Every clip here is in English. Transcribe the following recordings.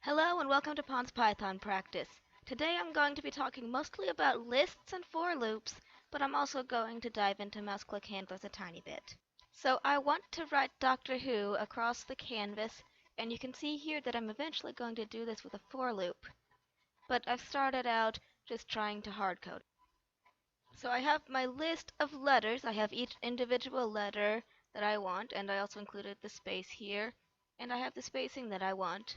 Hello and welcome to Pond's Python practice. Today I'm going to be talking mostly about lists and for loops, but I'm also going to dive into mouse click handlers a tiny bit. So I want to write Doctor Who across the canvas, and you can see here that I'm eventually going to do this with a for loop. But I've started out just trying to hardcode. So I have my list of letters. I have each individual letter that I want, and I also included the space here, and I have the spacing that I want.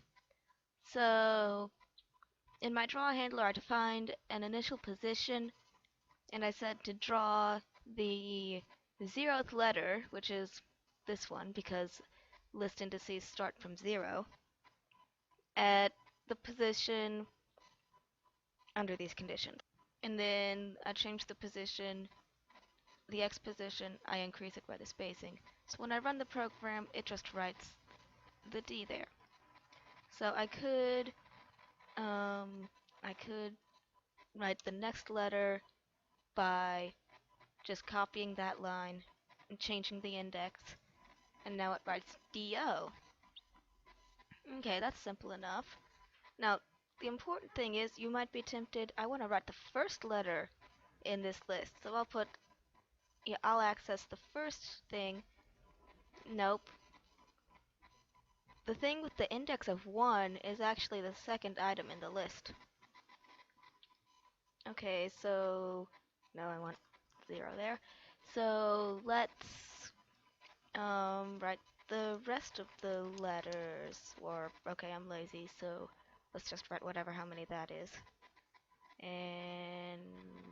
So in my draw handler, I defined an initial position, and I said to draw the 0th letter, which is this one because list indices start from 0, at the position under these conditions. And then I change the position, the x position, I increase it by the spacing. So when I run the program, it just writes the D there. So I could write the next letter by just copying that line and changing the index, and now it writes DO. Okay, that's simple enough. Now, the important thing is you might be tempted, I want to write the first letter in this list, so I'll access the first thing. Nope. The thing with the index of 1 is actually the second item in the list. Okay, so, no, I want 0 there. So let's write the rest of the letters. Or, okay, I'm lazy, so let's just write whatever, how many that is. And,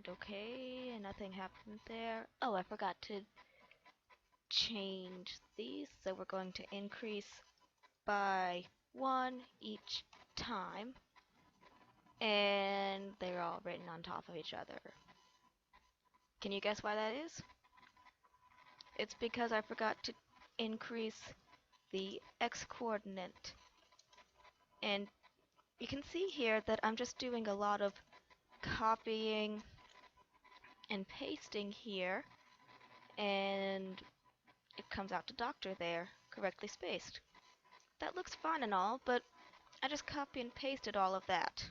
okay, nothing happened there. Oh, I forgot to change these, so we're going to increase by 1 each time. And they're all written on top of each other. Can you guess why that is? It's because I forgot to increase the x-coordinate. And you can see here that I'm just doing a lot of copying and pasting here, and it comes out to doctor there, correctly spaced. That looks fine and all, but I just copy and pasted all of that.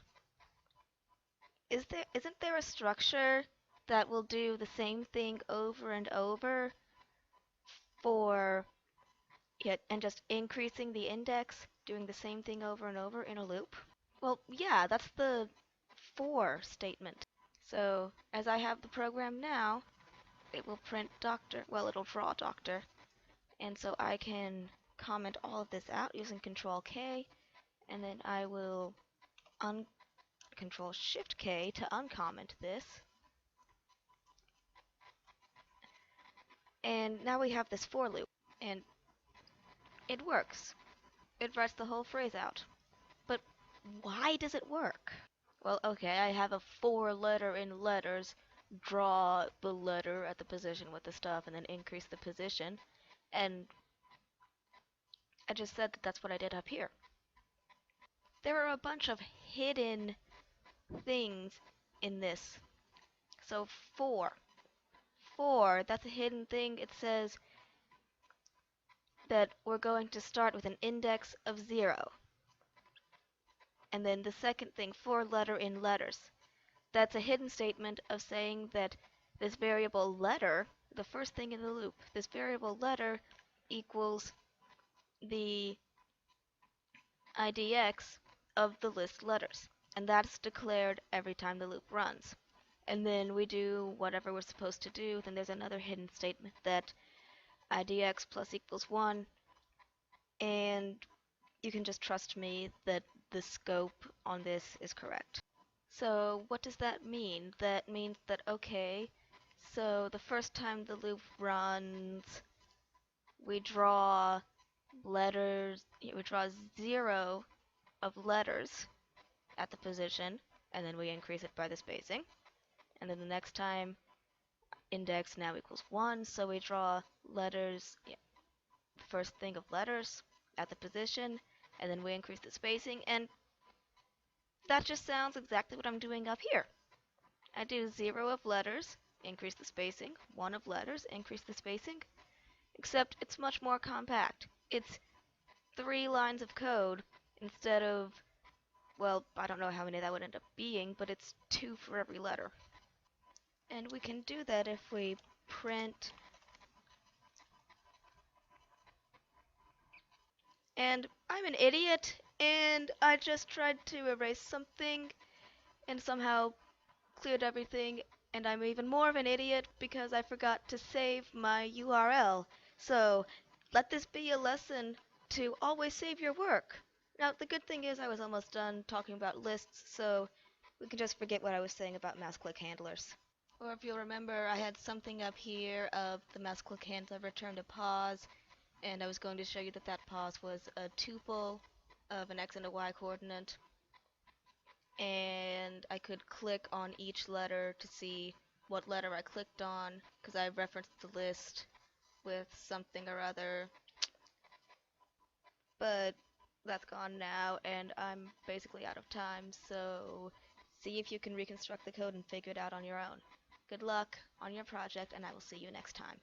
Isn't there a structure that will do the same thing over and over for and just increasing the index, doing the same thing over and over in a loop? Well, yeah, that's the for statement. So as I have the program now, it will print doctor, well, it'll draw doctor. And so I can comment all of this out using Control K, and then I will Control Shift K to uncomment this. And now we have this for loop, and it works. It writes the whole phrase out. But why does it work? Well, okay, I have a for letter in letters, draw the letter at the position with the stuff, and then increase the position. And I just said that that's what I did up here. There are a bunch of hidden things in this. So for, that's a hidden thing. It says that we're going to start with an index of 0. And then the second thing, for letter in letters. That's a hidden statement of saying that this variable letter, the first thing in the loop, this variable letter equals the IDX of the list letters. And that's declared every time the loop runs. And then we do whatever we're supposed to do. Then there's another hidden statement that IDX plus equals 1. And you can just trust me that the scope on this is correct. So what does that mean? That means that, okay, so the first time the loop runs, we draw letters, we draw 0 of letters at the position, and then we increase it by the spacing. And then the next time, index now equals 1, so we draw letters, the first thing of letters at the position, and then we increase the spacing, and that just sounds exactly what I'm doing up here. I do 0 of letters, increase the spacing, 1 of letters, increase the spacing, except it's much more compact. It's 3 lines of code instead of Well, I don't know how many that would end up being, but it's 2 for every letter. And we can do that if we print. And I'm an idiot, and I just tried to erase something and somehow cleared everything, and I'm even more of an idiot because I forgot to save my URL. So let this be a lesson to always save your work. Now, the good thing is I was almost done talking about lists, so we can just forget what I was saying about mouse click handlers. Or if you'll remember, I had something up here of the mouse click handler returned a pause, and I was going to show you that that pause was a tuple of an x and a y coordinate, and I could click on each letter to see what letter I clicked on, because I referenced the list with something or other, but that's gone now, and I'm basically out of time, so see if you can reconstruct the code and figure it out on your own. Good luck on your project, and I will see you next time.